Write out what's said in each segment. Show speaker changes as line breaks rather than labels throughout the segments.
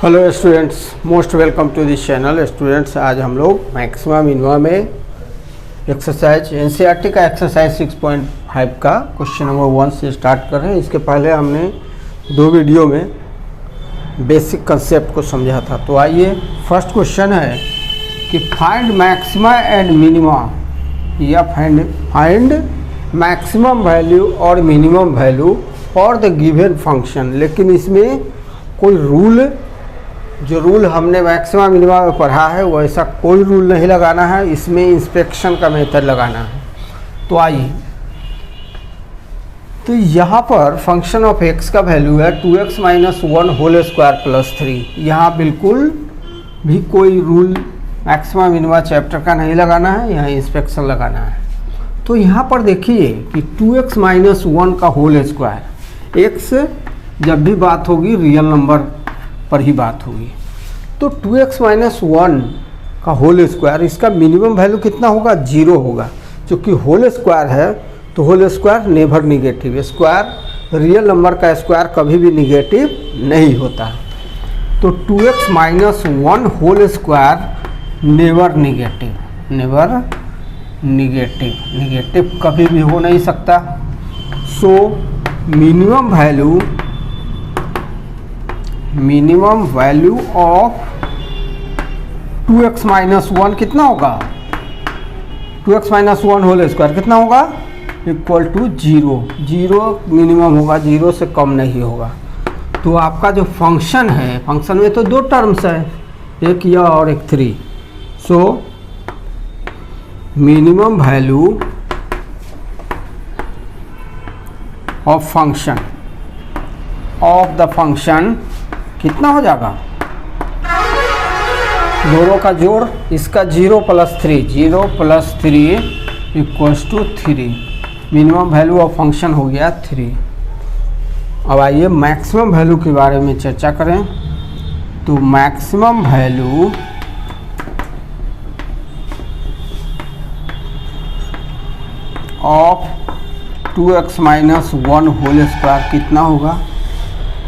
Hello students, most welcome to this channel. Students, आज हम लोग मैक्सिमा मिनिमा में एक्सरसाइज एनसीईआरटी का एक्सरसाइज 6.5 का क्वेश्चन नंबर 1 से स्टार्ट कर रहे हैं। इसके पहले हमने 2 वीडियो में बेसिक कंसेप्ट को समझा था। तो आइए, फर्स्ट क्वेश्चन है कि फाइंड मैक्सिमा एंड मिनिमा या फाइंड मैक्सिमम वैल्यू और minimum value for the given function. लेकिन इसमें कोई रूल, जो रूल हमने मैक्सिमा मिनिमा में पढ़ा है वैसा कोई रूल नहीं लगाना है, इसमें इंस्पेक्शन का मेथड लगाना है। तो आइए, तो यहाँ पर फंक्शन ऑफ x का वैल्यू है 2x - 1 होल स्क्वायर प्लस 3। यहाँ बिल्कुल भी कोई रूल मैक्सिमा मिनिमा चैप्टर का नहीं लगाना है, यहाँ इंस्पेक्शन लगाना है। तो यहाँ पर देखिए कि 2x - 1 का होल स्क्वायर, x जब भी बात होगी रियल नंबर पर ही बात होगी। तो 2x - 1 का होल स्क्वायर, इसका मिनिमम वैल्यू कितना होगा? 0 होगा। क्योंकि होल स्क्वायर है तो whole square never negative, square real number का स्क्वायर कभी भी निगेटिव नहीं होता। तो 2x - 1 whole square never negative कभी भी हो नहीं सकता। So minimum value of 2x - 1 कितना होगा? 2x - 1 होल स्क्वायर कितना होगा? इक्वल टू 0 मिनिमम होगा, 0 से कम नहीं होगा। तो आपका जो फंक्शन है, फंक्शन में तो 2 टर्म्स है, एक यह और एक 3। So minimum value of the function कितना हो जाएगा? दोनों का जोड़, इसका 0 + 3 equals to 3। Minimum value of function हो गया 3। अब आइए मैक्सिमम वैल्यू के बारे में चर्चा करें। तो maximum value of 2x - 1 whole square कितना होगा?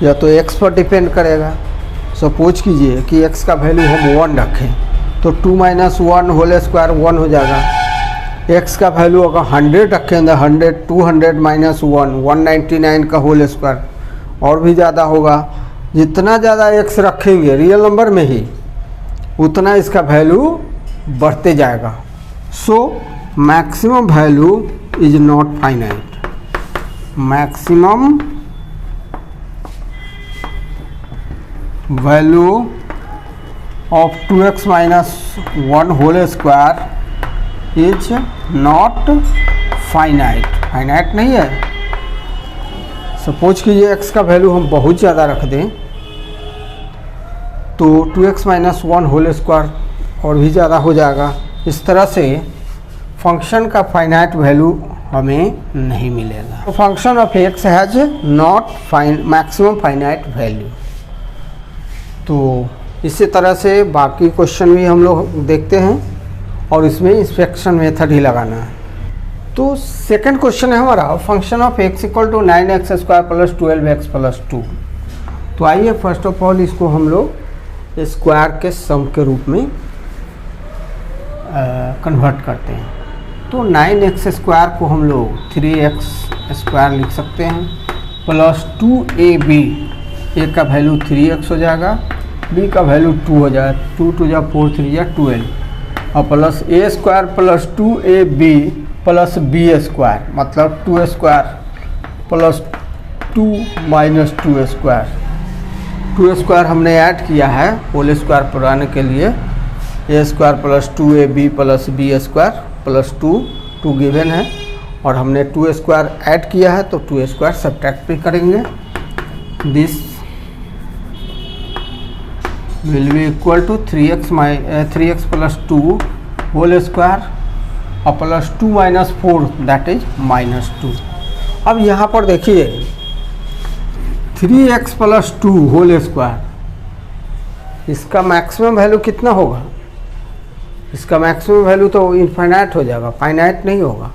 या तो x पर डिपेंड करेगा। सपोज कीजिए कि x का वैल्यू हम 1 रखें तो 2 - 1 होल स्क्वायर 1 हो जाएगा। x का वैल्यू अगर 100 रखें तो 200 - 1 199 का होल स्क्वायर और भी ज़्यादा होगा। जितना ज़्यादा x रखेंगे रियल नंबर में ही उतना इसका वैल्यू बढ़ते जाएगा। So maximum value is not finite. Maximum value of 2x - 1 whole square is not finite नहीं है। सपोज कीजिए x का वैल्यू हम बहुत ज़्यादा रख दें तो 2x - 1 होल स्क्वायर और भी ज़्यादा हो जाएगा। इस तरह से फंक्शन का फाइनाइट वैल्यू हमें नहीं मिलेगा। तो function of x has not maximum finite value. तो इसी तरह से बाकी क्वेश्चन भी हम लोग देखते हैं और इसमें इंस्पेक्शन मेथड ही लगाना है। तो सेकंड क्वेश्चन है हमारा function of x = 9x² + 12x + 2। तो आइए फर्स्ट ऑफ ऑल इसको हम लोग स्क्वायर के सम के रूप में कन्वर्ट करते हैं। तो 9x² को हम लोग 3x² लिख सकते हैं प्लस 2ab, a का वैल्यू 3x हो जाएगा, b का वैल्यू 2 हो जाएगा, 2 × 2 = 4 3 = 12 और प्लस a² + 2ab + b², मतलब 2² + 2 - 2²। 2² हमने ऐड किया है होल स्क्वायर बनाने के लिए। a² + 2ab + b² + 2 गिवन है और हमने 2² ऐड किया है तो 2² सब्ट्रैक्ट भी करेंगे। This will be equal to 3x + 2 whole square और प्लस 2 - 4 दैट इज -2। अब यहाँ पर देखिए 3x + 2 होल स्क्वायर, इसका मैक्सिमम वैल्यू कितना होगा? इसका मैक्सिमम वैल्यू तो इनफाइनाइट हो जाएगा, फाइनाइट नहीं होगा।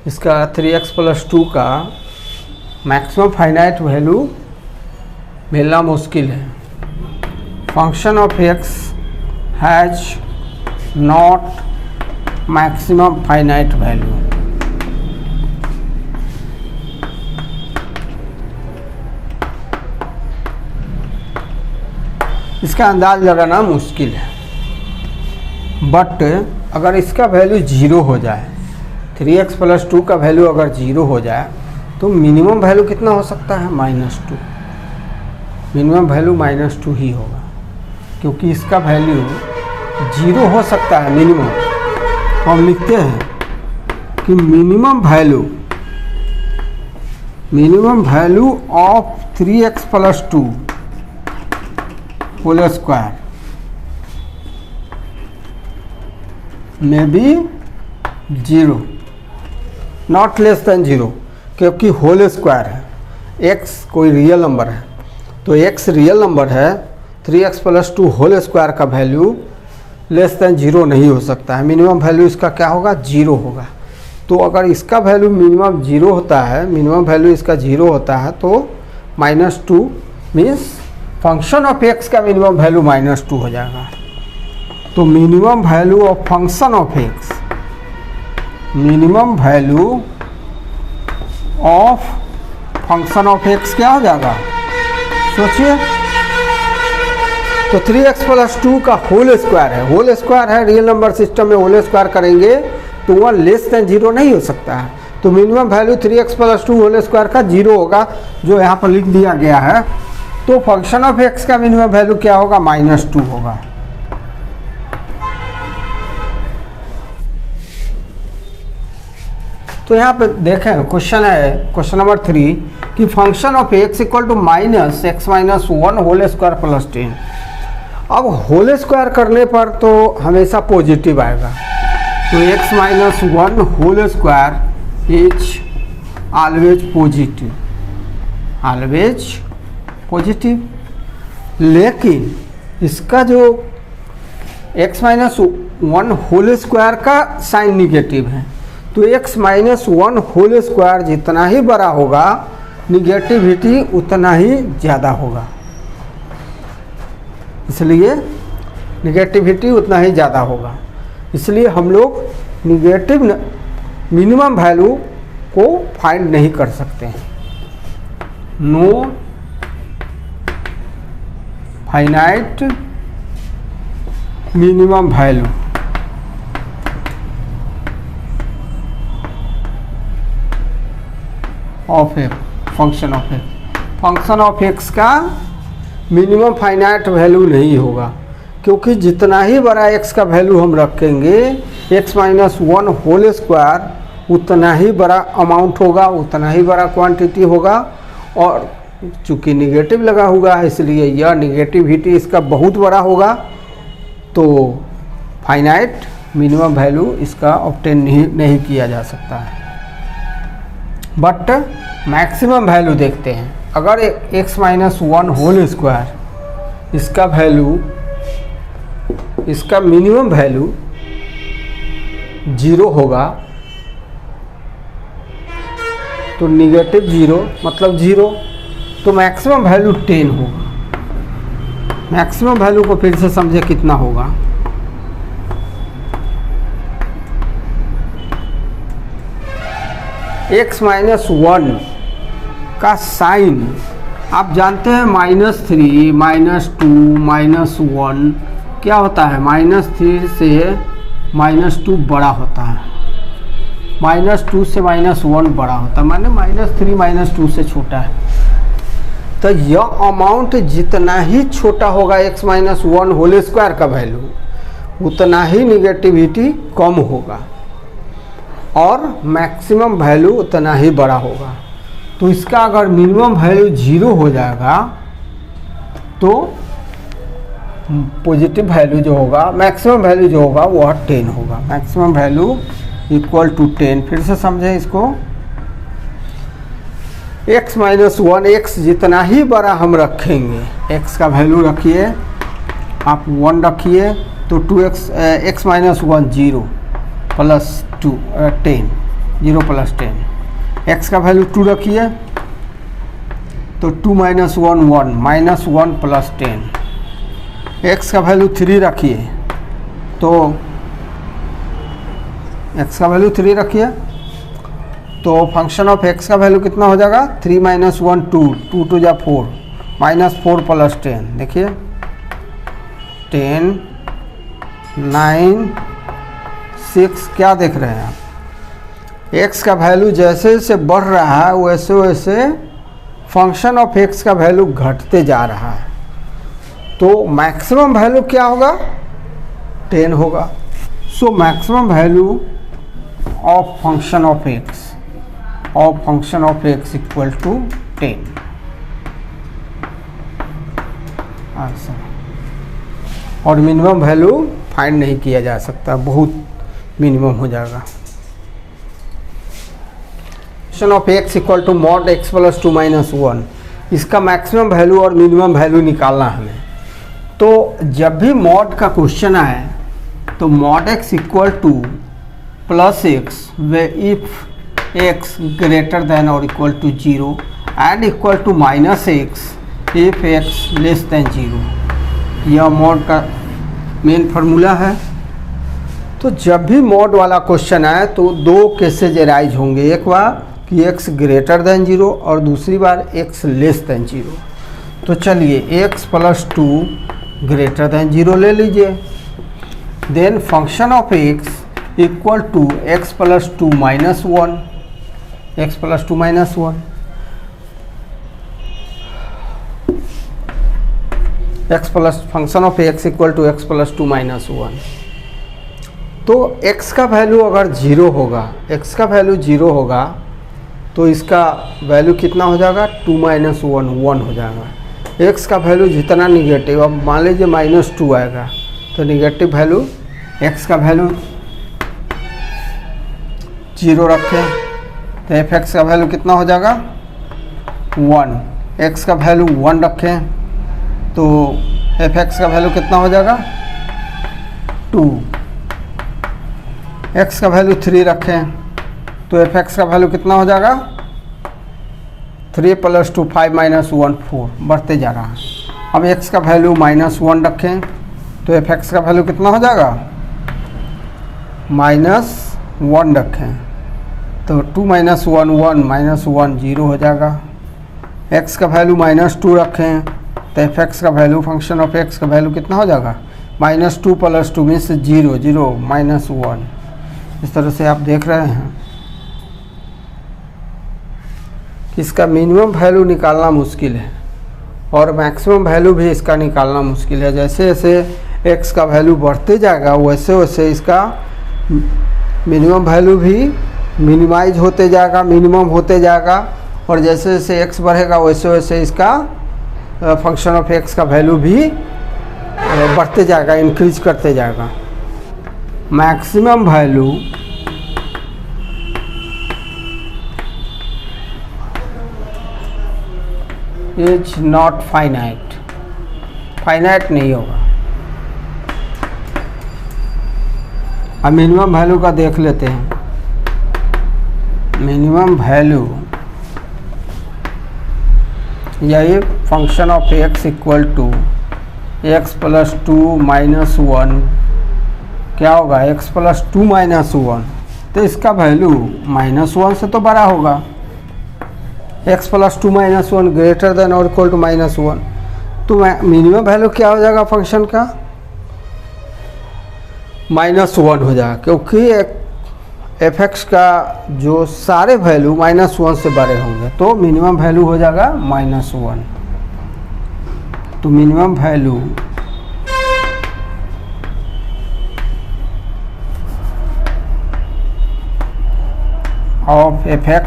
इसका 3x + 2 का मैक्सिमम फाइनाइट वैल्यू मिलना मुश्किल है। Function of x has not maximum finite value. इसका अंदाज लगाना मुश्किल है, बट अगर इसका वैल्यू 0 हो जाए, 3x + 2 का वैल्यू अगर 0 हो जाए तो मिनिमम वैल्यू कितना हो सकता है? -2। मिनिमम वैल्यू -2 ही होगा, क्योंकि इसका वैल्यू 0 हो सकता है मिनिमम। तो हम लिखते हैं कि minimum value of 3x + 2 whole square में भी 0, नॉट लेस देन 0, क्योंकि होल स्क्वायर है, x कोई रियल नंबर है, तो x रियल नंबर है, 3x + 2 होल स्क्वायर का वैल्यू लेस देन 0 नहीं हो सकता है। मिनिमम वैल्यू इसका क्या होगा? 0 होगा। तो अगर इसका वैल्यू मिनिमम 0 होता है, मिनिमम वैल्यू इसका 0 होता है, तो -2 मीन्स फंक्शन ऑफ x का मिनिमम वैल्यू -2 हो जाएगा। तो minimum value of function of x, minimum value of function of x क्या हो जाएगा? सोचिए, तो 3x + 2 का होल स्क्वायर है, होल स्क्वायर है, रियल नंबर सिस्टम में होल स्क्वायर करेंगे तो वह लेस देन 0 नहीं हो सकता है। तो minimum value 3x + 2 whole square का 0 होगा, जो यहाँ पर लिख दिया गया है। तो फंक्शन ऑफ x का मिनिमम वैल्यू क्या होगा? -2 होगा। तो यहाँ पे देखें, क्वेश्चन है, क्वेश्चन नंबर 3 कि function of x = -x - 1 whole square + 10। अब होल स्क्वायर करने पर तो हमेशा पॉजिटिव आएगा, तो x - 1 whole square is always positive, always positive. लेकिन इसका जो x - 1 होल स्क्वायर का साइन निगेटिव है, तो x - 1 होल स्क्वायर जितना ही बड़ा होगा, निगेटिविटी उतना ही ज़्यादा होगा, इसलिए निगेटिविटी उतना ही ज़्यादा होगा। इसलिए हम लोग निगेटिव मिनिमम वैल्यू को फाइंड नहीं कर सकते हैं। No finite minimum value of X, function of X, function of X का मिनिमम फाइनाइट वैल्यू नहीं होगा, क्योंकि जितना ही बड़ा x का वैल्यू हम रखेंगे, x - 1 होल स्क्वायर उतना ही बड़ा अमाउंट होगा, उतना ही बड़ा क्वांटिटी होगा। और चूँकि निगेटिव लगा हुआ है, इसलिए यह निगेटिविटी इसका बहुत बड़ा होगा, तो फाइनाइट मिनिमम वैल्यू इसका ऑब्टेन नहीं किया जा सकता है। बट मैक्सिमम वैल्यू देखते हैं। अगर x - 1 होल स्क्वायर इसका वैल्यू, इसका मिनिमम वैल्यू 0 होगा, तो -0 मतलब 0, तो मैक्सिमम वैल्यू 10 होगा। मैक्सिमम वैल्यू को फिर से समझे कितना होगा? x - 1 का साइन आप जानते हैं, -3, -2, -1 क्या होता है? -3 से -2 बड़ा होता है, -2 से -1 बड़ा होता है, माने -3 -2 से छोटा है। तो यह अमाउंट जितना ही छोटा होगा x - 1 होल स्क्वायर का वैल्यू, उतना ही निगेटिविटी कम होगा और मैक्सिमम वैल्यू उतना ही बड़ा होगा। तो इसका अगर मिनिमम वैल्यू 0 हो जाएगा, तो पॉजिटिव वैल्यू जो होगा, मैक्सिमम वैल्यू जो होगा वह 10 होगा। Maximum value = 10। फिर से समझें इसको, x - 1, x जितना ही बड़ा हम रखेंगे, x का वैल्यू रखिए आप 1 रखिए, तो 2x x - 1 0 + 2 10, 0 + 10, x का वैल्यू 2 रखिए तो 2 माइनस 1 1 माइनस 1 प्लस 10। x का वैल्यू 3 रखिए, तो x का वैल्यू 3 रखिए, तो फंक्शन ऑफ x का वैल्यू कितना हो जाएगा? 3 माइनस 1 2, 2 टू जा 4, माइनस 4 प्लस 10। देखिए 10 9 6, क्या देख रहे हैं आप? x का वैल्यू जैसे जैसे बढ़ रहा है वैसे वैसे फंक्शन ऑफ x का वैल्यू घटते जा रहा है। तो मैक्सिमम वैल्यू क्या होगा? 10 होगा। So maximum value of function of x equal to 10। और मिनिमम वैल्यू फाइंड नहीं किया जा सकता, बहुत मिनिमम हो जाएगा। Function of x equal to mod x plus 2 minus 1, इसका मैक्सिमम वैल्यू और मिनिमम वैल्यू निकालना हमें। तो जब भी मॉड का क्वेश्चन आए तो mod x equal to plus x where if x greater than और equal to 0 and equal to minus x if x less than 0, यह मॉड का मेन फार्मूला है। तो जब भी मॉड वाला क्वेश्चन आए तो दो केसेज अराइज होंगे, एक बार कि x ग्रेटर देन 0 और दूसरी बार x लेस देन 0। तो चलिए x प्लस 2 ग्रेटर देन 0 ले लीजिए, then function of x equal to x plus 2 minus 1, x plus 2 minus 1, x plus function of x equal to x plus 2 minus 1। तो x का value अगर 0 होगा, x का value 0 होगा तो इसका वैल्यू कितना हो जाएगा? 2 माइनस 1 1 हो जाएगा। x का वैल्यू जितना निगेटिव, अब मान लीजिए माइनस 2 आएगा तो निगेटिव वैल्यू, x का वैल्यू 0 रखें तो f(x) का वैल्यू कितना हो जाएगा? 1। x का वैल्यू 1 रखें तो f(x) का वैल्यू कितना हो जाएगा? 2। x का वैल्यू 3 रखें तो f(x) का वैल्यू कितना हो जाएगा? 3 प्लस 2 5 माइनस 1 4, बढ़ते जा रहा है। अब x का वैल्यू माइनस 1 रखें तो f(x) का वैल्यू कितना हो जाएगा? माइनस 1 रखें तो 2 माइनस 1 1 माइनस 1 0 हो जाएगा। x का वैल्यू माइनस 2 रखें तो f(x) का वैल्यू, फंक्शन ऑफ x का वैल्यू कितना हो जाएगा? Minus 2 plus 2 means 0 0 minus 1। इस तरह से आप देख रहे हैं कि इसका मिनिमम वैल्यू निकालना मुश्किल है और मैक्सिमम वैल्यू भी इसका निकालना मुश्किल है। जैसे जैसे x का वैल्यू बढ़ते जाएगा वैसे वैसे इसका मिनिमम वैल्यू भी मिनिमाइज होते जाएगा, मिनिमम होते जाएगा, और जैसे जैसे x बढ़ेगा वैसे वैसे इसका फंक्शन ऑफ x का वैल्यू भी बढ़ते जाएगा, इंक्रीज करते जाएगा। Maximum value is not finite, finite नहीं होगा। अब मिनिमम वैल्यू का देख लेते हैं। मिनिमम वैल्यू यही function of x equal to x plus 2 minus 1 क्या होगा? x प्लस 2 माइनस 1, तो इसका वैल्यू माइनस 1 से तो बड़ा होगा। x plus 2 minus 1 greater than और इक्वल टू माइनस 1, तो मिनिमम वैल्यू क्या हो जाएगा फंक्शन का? माइनस 1 हो जाएगा, क्योंकि f(x) का जो सारे वैल्यू माइनस 1 से बड़े होंगे, तो मिनिमम वैल्यू हो जाएगा माइनस 1। तो मिनिमम वैल्यू ऑफ f(x)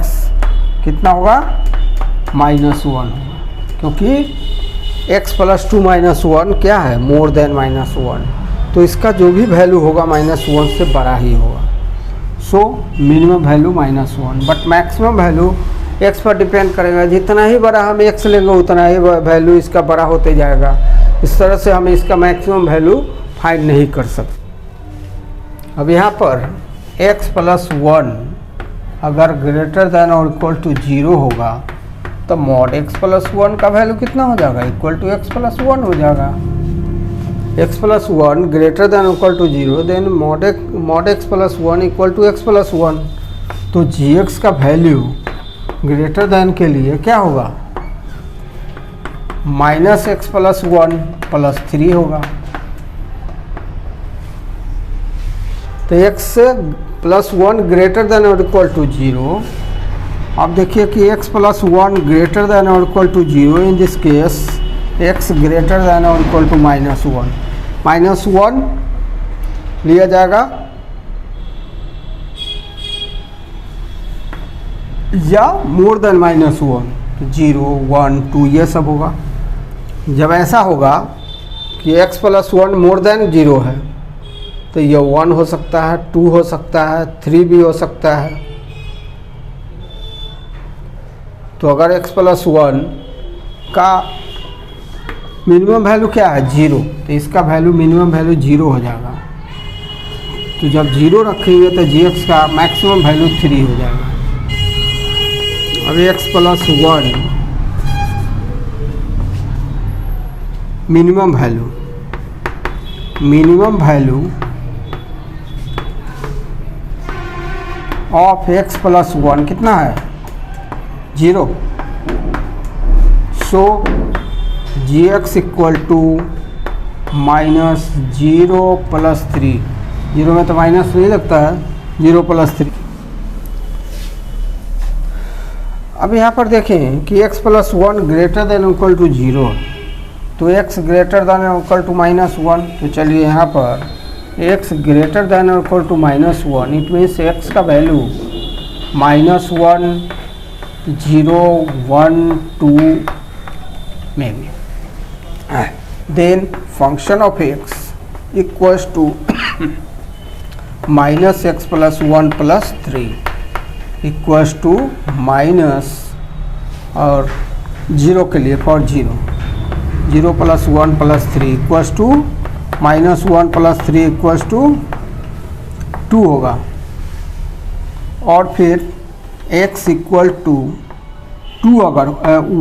कितना होगा? माइनस 1 होगा, क्योंकि x प्लस 2 माइनस 1 क्या है? मोर देन माइनस 1, तो इसका जो भी वैल्यू होगा माइनस 1 से बड़ा ही होगा। So minimum value minus 1, but maximum value x पर डिपेंड करेगा। जितना ही बड़ा हम x लेंगे उतना ही वैल्यू इसका बड़ा होते जाएगा। इस तरह से हम इसका मैक्सिमम वैल्यू फाइंड नहीं कर सकते। अब यहाँ पर x प्लस 1 अगर ग्रेटर देन और इक्वल टू 0 होगा तो मॉड x प्लस 1 का वैल्यू कितना हो जाएगा, इक्वल टू x प्लस 1 हो जाएगा। x plus 1 greater than equal to 0, then mod x plus 1 equal to x plus 1। तो gx का वैल्यू ग्रेटर देन के लिए क्या होगा, माइनस x प्लस 1 प्लस 3 होगा। तो x प्लस 1 ग्रेटर देन और इक्वल टू 0। अब देखिए कि x प्लस 1 ग्रेटर देन और equal to 0, in this case x greater than और इक्वल टू माइनस 1। माइनस 1 लिया जाएगा या मोर देन माइनस 1, 0 1 2 ये सब होगा। जब ऐसा होगा कि x प्लस 1 मोर देन 0 है तो ये 1 हो सकता है, 2 हो सकता है, 3 भी हो सकता है। तो अगर x प्लस 1 का मिनिमम वैल्यू क्या है 0, तो इसका वैल्यू मिनिमम वैल्यू 0 हो जाएगा। तो जब 0 रखेंगे तो gx का मैक्सिमम वैल्यू 3 हो जाएगा। अब x plus 1 minimum value of x plus 1 कितना है 0। So gx equal to minus 0 plus 3, 0 में तो माइनस नहीं लगता है, 0 प्लस 3। अब यहाँ पर देखें कि x plus 1 greater than equal to 0, तो x greater than equal to minus 1। तो चलिए यहाँ पर x greater than equal to minus 1, it means x का वैल्यू माइनस 1 0 1 2 में भी। Then function of x equals to minus x plus 1 plus 3 equals to minus और 0 के लिए for 0 plus 1 plus 3 equals to minus 1 plus 3 equals to 2 होगा। और फिर x equal to 2 अगर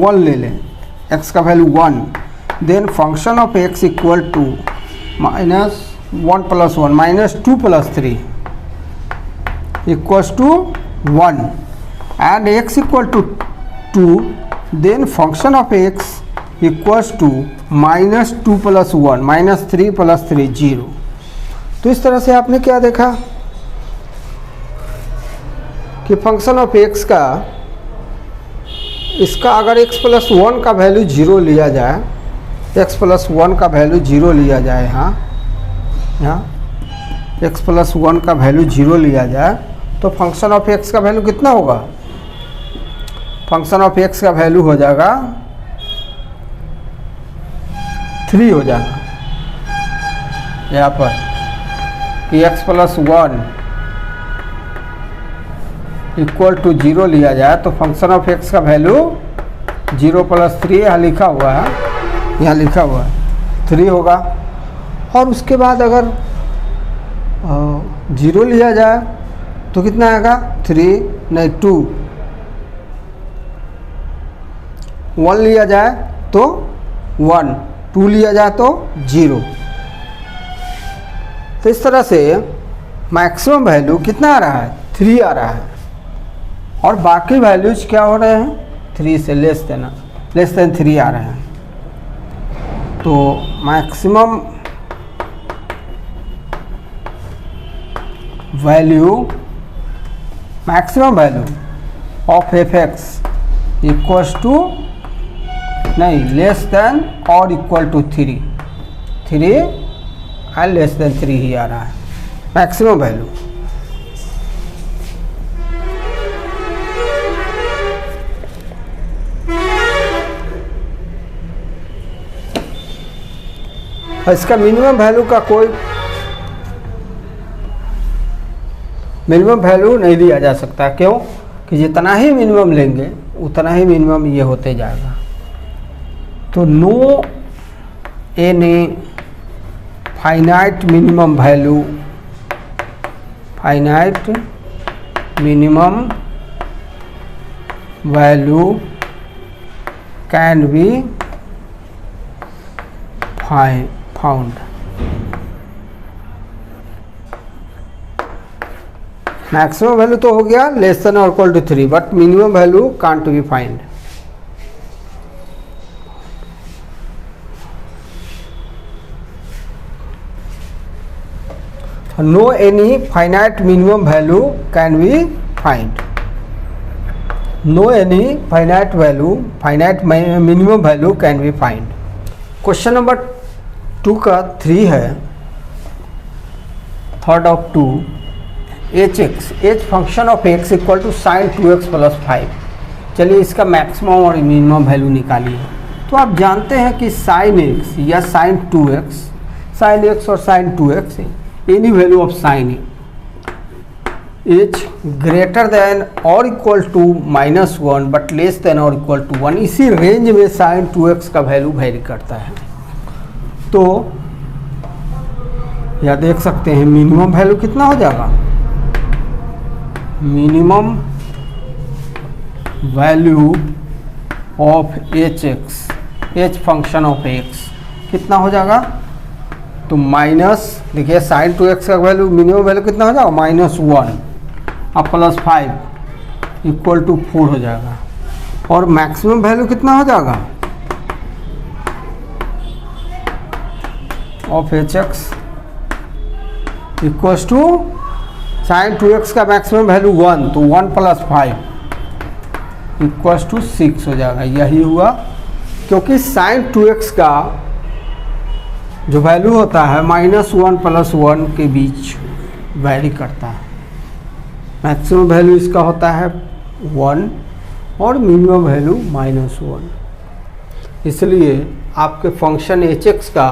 1 ले लें, x का value 1, then function of x equal to minus 1 plus 1 minus 2 plus 3 equals to 1 and x equal to 2, then function of x equals to minus 2 plus 1 minus 3 plus 3 0। तो इस तरह से आपने क्या देखा कि फंक्शन ऑफ x का इसका अगर x प्लस 1 का वैल्यू 0 लिया जाए, x प्लस 1 का वैल्यू 0 लिया जाए, यहाँ x प्लस 1 का वैल्यू 0 लिया जाए तो फंक्शन ऑफ x का वैल्यू कितना होगा, फंक्शन ऑफ x का वैल्यू हो जाएगा 3 हो जाएगा। यहाँ पर कि x प्लस 1 इक्वल टू 0 लिया जाए तो फंक्शन ऑफ x का वैल्यू 0 प्लस 3 यहाँ लिखा हुआ है, यहाँ लिखा हुआ है 3 होगा। और उसके बाद अगर 0 लिया जाए तो कितना आएगा 3 नहीं 2, 1 लिया जाए तो 1, 2 लिया जाए तो 0। तो इस तरह से मैक्सिमम वैल्यू कितना आ रहा है 3 आ रहा है और बाकी वैल्यूज क्या हो रहे हैं 3 से लेस देन 3 आ रहे हैं। तो maximum value of fx equals to नहीं लेस देन और equal to 3 and less than 3 ही आ रहा है मैक्सिमम वैल्यू। इसका मिनिमम वैल्यू का कोई मिनिमम वैल्यू नहीं लिया जा सकता, क्यों कि जितना ही मिनिमम लेंगे उतना ही मिनिमम ये होते जाएगा। तो no any finite minimum value can be found. Maximum value तो हो गया लेस देन और equal to 3, but minimum value can't be find. No any finite minimum value can be find. No any finite minimum value can be find. Question number 2 का 3 है, third of 2, H function of x equal to sine 2x plus 5। चलिए इसका maximum और minimum value निकालिए। तो आप जानते हैं कि साइन x या साइन 2x, साइन x और sine 2x, any value of sine H greater than और equal to -1 but less than और इक्वल टू 1, इसी रेंज में साइन 2x का वैल्यू वेरी करता है। तो या देख सकते हैं मिनिमम वैल्यू कितना हो जाएगा, minimum value of H function of x कितना हो जाएगा। तो माइनस, देखिए साइन 2x का वैल्यू मिनिमम वैल्यू कितना हो जाएगा, -1 और प्लस 5 इक्वल टू 4 हो जाएगा। और मैक्सिमम वैल्यू कितना हो जाएगा of H x equal to sine 2x का मैक्सिमम वैल्यू 1, तो 1 + 5 इक्वल टू 6 हो जाएगा। यही हुआ, क्योंकि साइन 2x का जो वैल्यू होता है -1 + 1 के बीच वैरी करता है। मैक्सिमम वैल्यू इसका होता है 1 और मिनिमम वैल्यू -1। इसलिए आपके फंक्शन hx का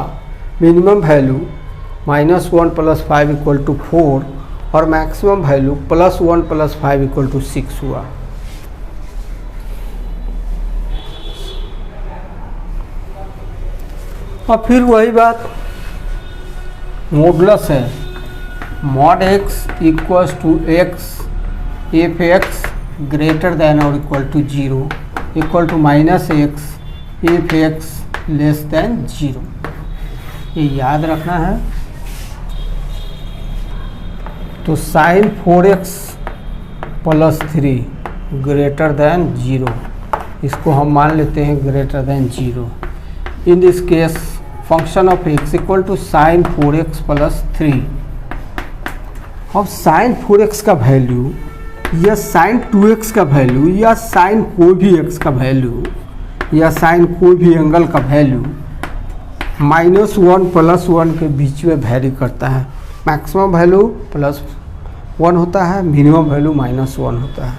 मिनिमम वैल्यू -1 + 5 इक्वल टू 4 और मैक्सिमम वैल्यू +1 + 5 इक्वल टू 6 हुआ। और फिर वही बात मॉडुलस है, mod x equals to x if x greater than और equal to 0 equal to -x if x less than 0। ये याद रखना है। तो साइन 4x + 3 ग्रेटर देन 0, इसको हम मान लेते हैं greater than 0। In this case function of x equal to sine 4x + 3। अब साइन 4x का वैल्यू या साइन 2x का वैल्यू या साइन कोई भी x का वैल्यू या साइन कोई भी एंगल का वैल्यू -1 + 1 के बीच में वैरी करता है। मैक्सिमम वैल्यू +1 होता है, मिनिमम वैल्यू -1 होता है।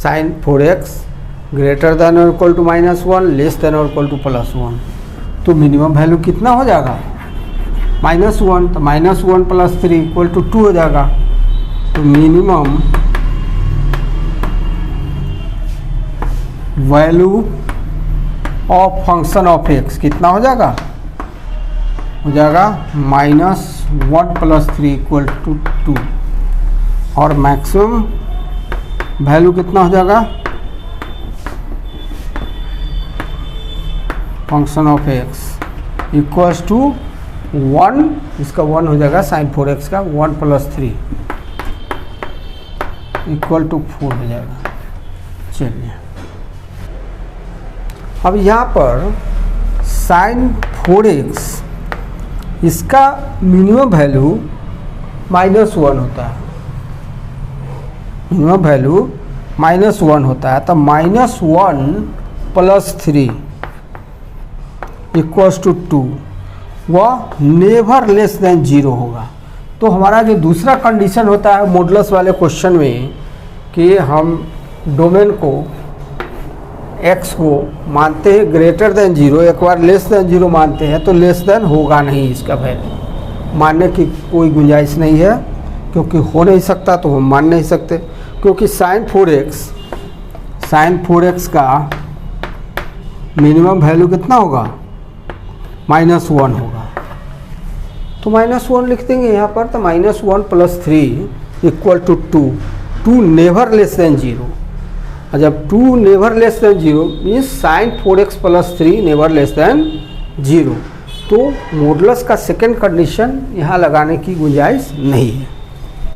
साइन 4x ग्रेटर देन और इक्वल टू -1 लेस देन और इक्वल टू +1, तो मिनिमम वैल्यू कितना हो जाएगा -1, तो -1 + 3 इक्वल टू 2 हो जाएगा। तो minimum value of function of x कितना हो जाएगा, हो जाएगा -1 + 3 इक्वल टू 2 और मैक्सिमम वैल्यू कितना हो जाएगा function of x equals to 1, इसका 1 हो जाएगा साइन 4x का 1 + 3 इक्वल टू 4 हो जाएगा। चलिए अब यहाँ पर साइन 4x इसका मिनिमम वैल्यू -1 होता है, मिनिमम वैल्यू -1 होता है। तो -1 + 3 इक्वल्स टू 2 वह नेवर लेस देन 0 होगा। तो हमारा जो दूसरा कंडीशन होता है मॉडुलस वाले क्वेश्चन में कि हम डोमेन को x को मानते हैं ग्रेटर देन 0, एक बार लेस देन 0 मानते हैं तो लेस देन होगा नहीं, इसका वैल्यू मानने की कोई गुंजाइश नहीं है, क्योंकि हो नहीं सकता तो हम मान नहीं सकते। क्योंकि साइन 4x का मिनिमम वैल्यू कितना होगा -1 होगा, तो -1 लिख देंगे यहाँ पर। तो -1 + 3 equal to 2 never less than 0। और जब 2 never less than 0 means sine 4x plus 3 never less than 0, तो मॉडुलस का सेकेंड कंडीशन यहाँ लगाने की गुंजाइश नहीं है।